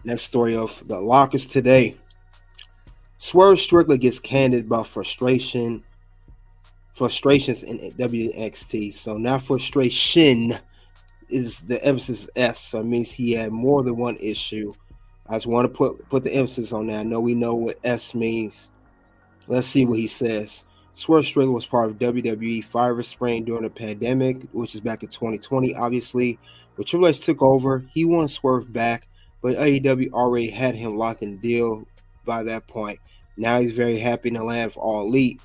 Next story of the lockers today. Swerve Strickland gets candid about frustrations in WXT. So not frustration is the emphasis S. So it means he had more than one issue. I just want to put the emphasis on that. I know we know what S means. Let's see what he says. Swerve Strickland was part of WWE Fire Spring during the pandemic, which is back in 2020, obviously. When Triple H took over, he wanted Swerve back, but AEW already had him locked in the deal by that point. Now he's very happy in the land for All Elite,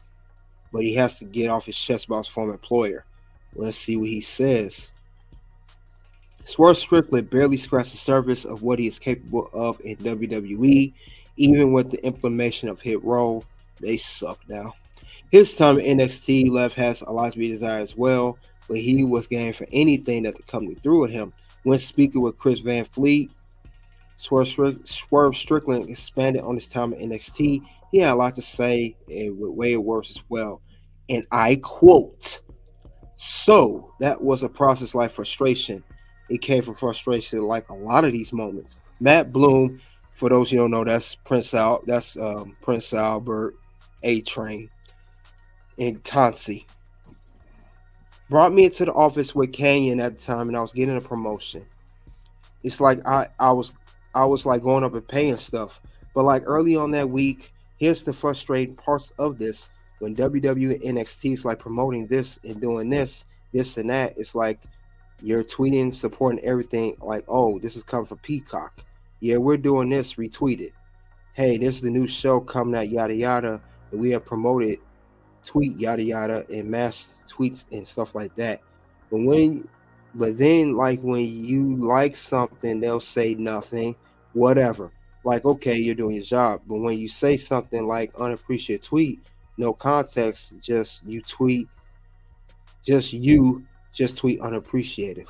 but he has to get off his chest about his former employer. Let's see what he says. Swerve Strickland barely scratched the surface of what he is capable of in WWE. Even with the implementation of Hit Row, they suck now. His time in NXT left has a lot to be desired as well, but he was game for anything that the company threw at him. When speaking with Chris Van Fleet, Swerve Strickland expanded on his time in NXT. He had a lot to say with way worse as well. And I quote, "So that was a process like frustration. It came from frustration like a lot of these moments." Matt Bloom, for those you don't know, that's Prince Albert, A Train, and Tansi. Brought me into the office with Canyon at the time, and I was getting a promotion. It's like I was like going up and paying stuff. But like early on that week, here's the frustrating parts of this. When WWE and NXT is like promoting this and doing this and that, it's like you're tweeting, supporting everything. Like, oh, this is coming from Peacock. Yeah, we're doing this. Retweet it. Hey, this is the new show coming out. Yada yada. And we have promoted tweet yada yada and mass tweets and stuff like that. But then like when you like something, they'll say nothing, whatever. Like, okay, you're doing your job. But when you say something like unappreciated tweet, no context, just you just tweet unappreciative.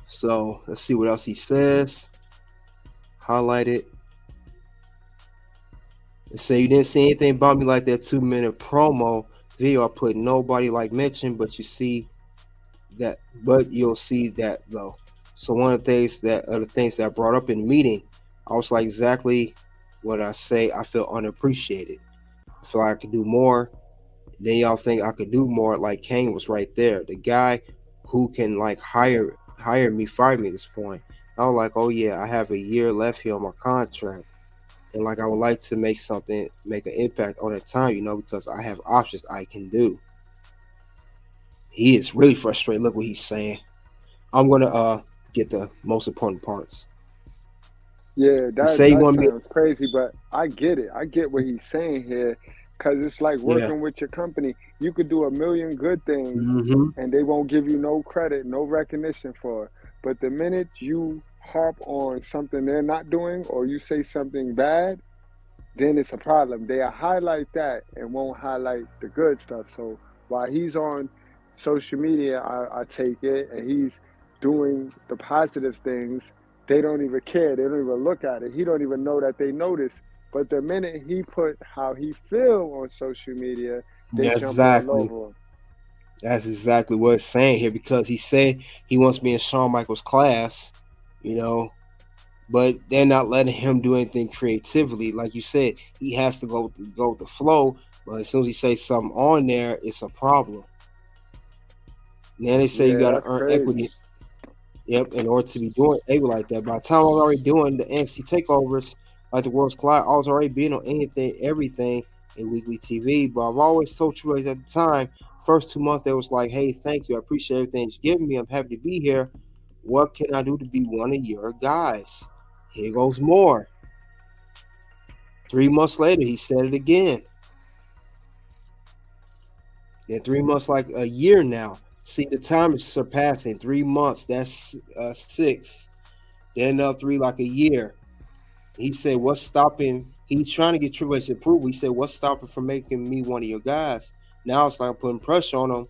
So let's see what else he says. Highlight it. Say you didn't see anything about me like that 2-minute promo video I put nobody like mentioned, but you'll see that though. So one of the things that I brought up in the meeting, I was like exactly what I say. I feel unappreciated. I feel like I could do more. Then y'all think I could do more. Like Kane was right there, the guy who can like fire me at this point. I was like, oh yeah, I have a year left here on my contract. And like I would like to make an impact on that time, because I have options I can do. He is really frustrated. Look what he's saying. I'm gonna get the most important parts. Yeah, He that say he that want me. sounds crazy, but I get it. I get what he's saying here, because it's like Yeah. working with your company. You could do a million good things, Mm-hmm. and they won't give you no credit, no recognition for it. But the minute you harp on something they're not doing, or you say something bad, then it's a problem. They'll highlight that and won't highlight the good stuff. So while he's on social media, I take it, and he's doing the positive things, they don't even care. They don't even look at it. He don't even know that they notice. But the minute he put how he feel on social media, they Yeah, jump all exactly. over him. That's exactly what it's saying here because he said he wants me in Shawn Michaels' class, you know, but they're not letting him do anything creatively. Like you said, he has to go with the flow. But as soon as he says something on there, it's a problem. And then they say you Yeah, got to that's earn crazy. equity. Yep, in order to be doing able like that. By the time I was already doing the NXT takeovers, like the World's Collide, I was already being on everything in weekly TV. But I've always told True at the time, first 2 months they was like, "Hey, thank you, I appreciate everything you're giving me. I'm happy to be here. What can I do to be one of your guys?" Here goes more. 3 months later, he said it again. Then 3 months, like a year now. See, the time is surpassing 3 months. That's six. Then another three, like a year. He said, "What's stopping?" He's trying to get Triple H approval. He said, "What's stopping from making me one of your guys?" Now it's like I'm putting pressure on him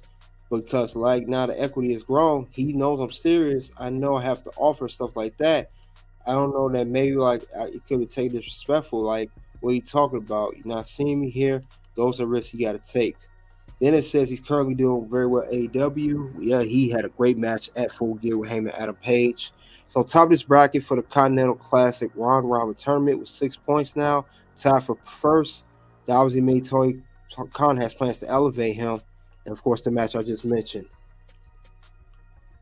because, like, now the equity is grown. He knows I'm serious. I know I have to offer stuff like that. I don't know that maybe like it could be taken disrespectful. Like, what are you talking about? You're not seeing me here. Those are risks you got to take. Then it says he's currently doing very well at AEW. Yeah, he had a great match at Full Gear with Heyman Adam Page. So top of this bracket for the Continental Classic round robin tournament with 6 points now, tied for first. That obviously made Tony Khan has plans to elevate him, and of course the match I just mentioned.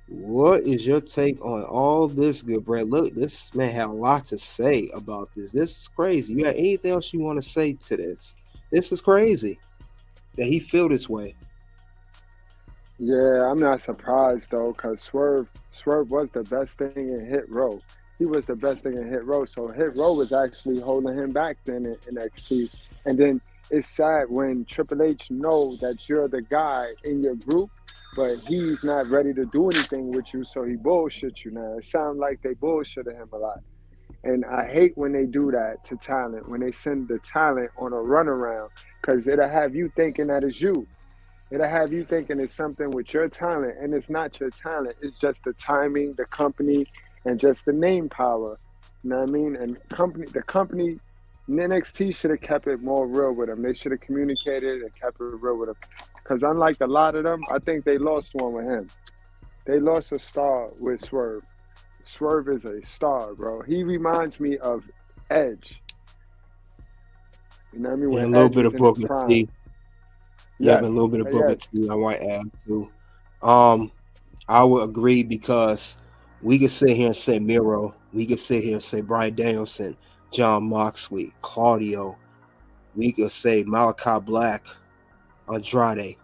What is your take on all this, good Brad? Look, this man had a lot to say about this. This is crazy. You got anything else you want to say to this? This is crazy that he feel this way. Yeah, I'm not surprised though, cause Swerve was the best thing in Hit Row. He was the best thing in Hit Row. So Hit Row was actually holding him back then in NXT. And then it's sad when Triple H know that you're the guy in your group, but he's not ready to do anything with you, so he bullshits you now. It sounds like they bullshitted him a lot. And I hate when they do that to talent, when they send the talent on a runaround, because it'll have you thinking that it's you. It'll have you thinking it's something with your talent, and it's not your talent. It's just the timing, the company, and just the name power. You know what I mean? And the company, NXT should have kept it more real with them. They should have communicated and kept it real with them. Because unlike a lot of them, I think they lost one with him. They lost a star with Swerve. Swerve is a star, bro. He reminds me of Edge. You know what I mean? And a When little Edge bit was of in his Booker prime. T. Yeah, and a Yes, little bit of Booker yes. T. I might add too. Um, I would agree because we could sit here and say Miro. We could sit here and say Brian Danielson, John Moxley, Claudio. We could say Malachi Black, Andrade.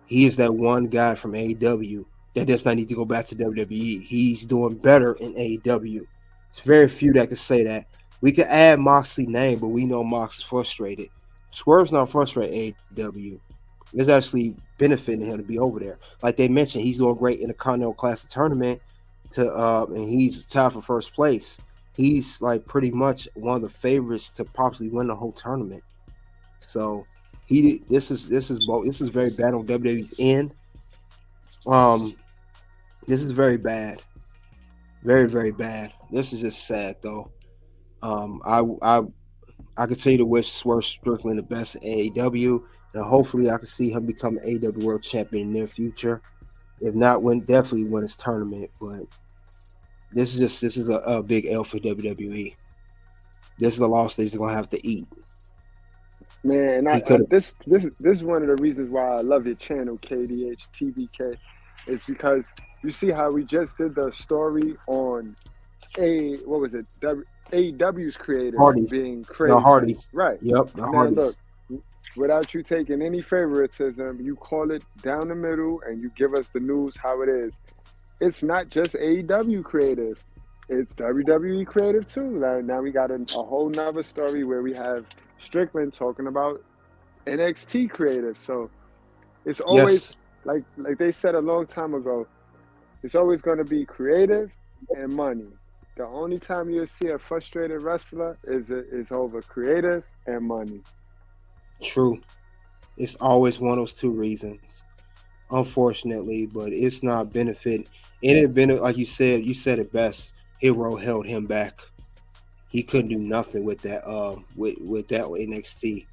He is that one guy from AEW that does not need to go back to WWE. He's doing better in AEW. It's very few that can say that. We could add Moxley's name, but we know Mox is frustrated. Swerve's not frustrated at AEW. It's actually benefiting him to be over there. Like they mentioned, he's doing great in the Continental Classic tournament, and he's tied for first place. He's like pretty much one of the favorites to possibly win the whole tournament. So this is very bad on WWE's end. Um, this is very bad, very bad. This is just sad though. Um, I I I continue to wish Swerve Strickland the best in AEW, and hopefully I can see him become an AEW World Champion in the near future. If not, definitely win his tournament. But this is a big L for WWE. This is a loss that he's gonna have to eat. Man, He could have. this is one of the reasons why I love your channel, KDH TVK, is because you see how we just did the story on what was it? AEW's creative Hardys, being the crazy. Hardys. Right. Yep, the Now look, Hardys. without you taking any favoritism, you call it down the middle and you give us the news how it is. It's not just AEW creative. It's WWE creative too. Now we got a whole nother story where we have Strickland talking about NXT creative. So it's always Yes, like they said a long time ago, it's always going to be creative and money. The only time you'll see a frustrated wrestler is over creative and money. true. It's always one of those two reasons, unfortunately, but it's not benefit. It had been like you said it best. Hero held him back. He couldn't do nothing with that. With that NXT,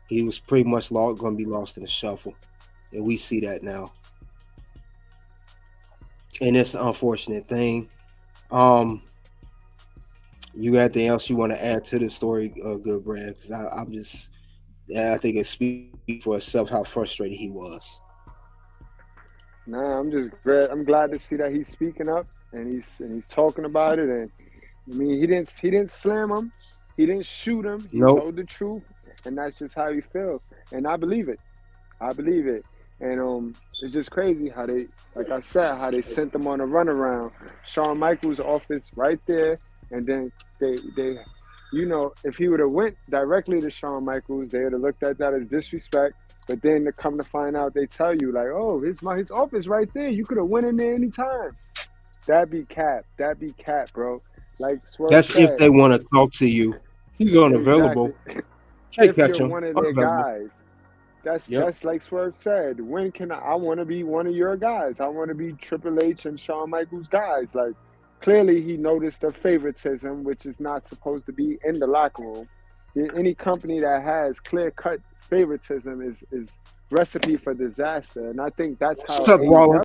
he was pretty much going to be lost in the shuffle, and we see that now. And it's an unfortunate thing. Um, you got anything else you want to add to the story, good Brad? Because I'm just, yeah, I think it speaks for itself how frustrated he was. Nah, I'm just glad. I'm glad to see that he's speaking up and he's talking about it. And I mean, he didn't slam him, he didn't shoot him. He Nope. told the truth, and that's just how he feels. And I believe it. I believe it. And it's just crazy how they, like I said, how they sent them on a runaround. Shawn Michaels' office right there, and then they, if he would have went directly to Shawn Michaels, they would have looked at that as disrespect. But then to come to find out, they tell you like, oh, his office right there. You could have went in there anytime. That'd be cap. That'd be cap, bro. Like Swerve That's if said, they want to talk to you. He's exactly. unavailable. Can't If catch you're him. one of their Unavailable. guys. That's Yep. that's like Swerve said. When can I want to be one of your guys? I want to be Triple H and Shawn Michaels guys. Like clearly he noticed the favoritism, which is not supposed to be in the locker room. Any company that has clear cut favoritism is recipe for disaster. And I think that's how Seth Rollins.